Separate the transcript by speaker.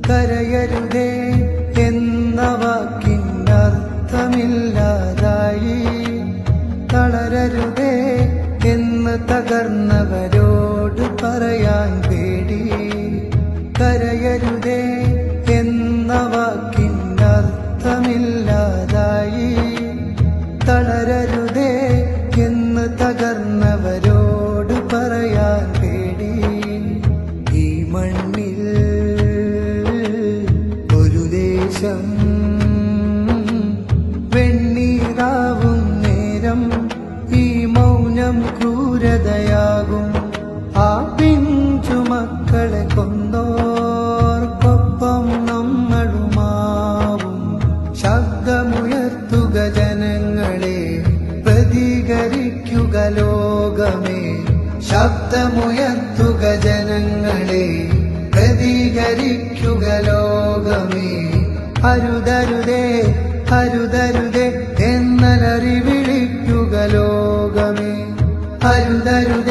Speaker 1: കരയരുതേ എന്ന വാക്കിനർത്ഥമില്ലാതായി, തളരരുതേ എന്ന് തകർന്നവരോട് പറയാൻ പേടി. കരയരുതേ എന്ന വാക്കിനർത്ഥമില്ലാതായി, തളരരുതേ എന്ന് തകർന്നവരോട് പറയാൻ പേടി. ഈ മണ്ണിൽ വെണ്ണീറാവും നേരം ഈ മൗനം ക്രൂരതയാകും. ആ പിഞ്ചു മക്കളെ കൊന്നോർക്കൊപ്പം നമ്മളുമാവും. ശബ്ദമുയർത്തുക ജനങ്ങളെ, പ്രതികരിക്കുക ലോകമേ. ശബ്ദമുയർത്തുക ജനങ്ങളെ, പ്രതികരിക്കുക ലോകമേ. അരുതരുതേ അരുതരുതേ എന്നലറി വിളിക്കുക ലോകമേ. അരുതരുതേ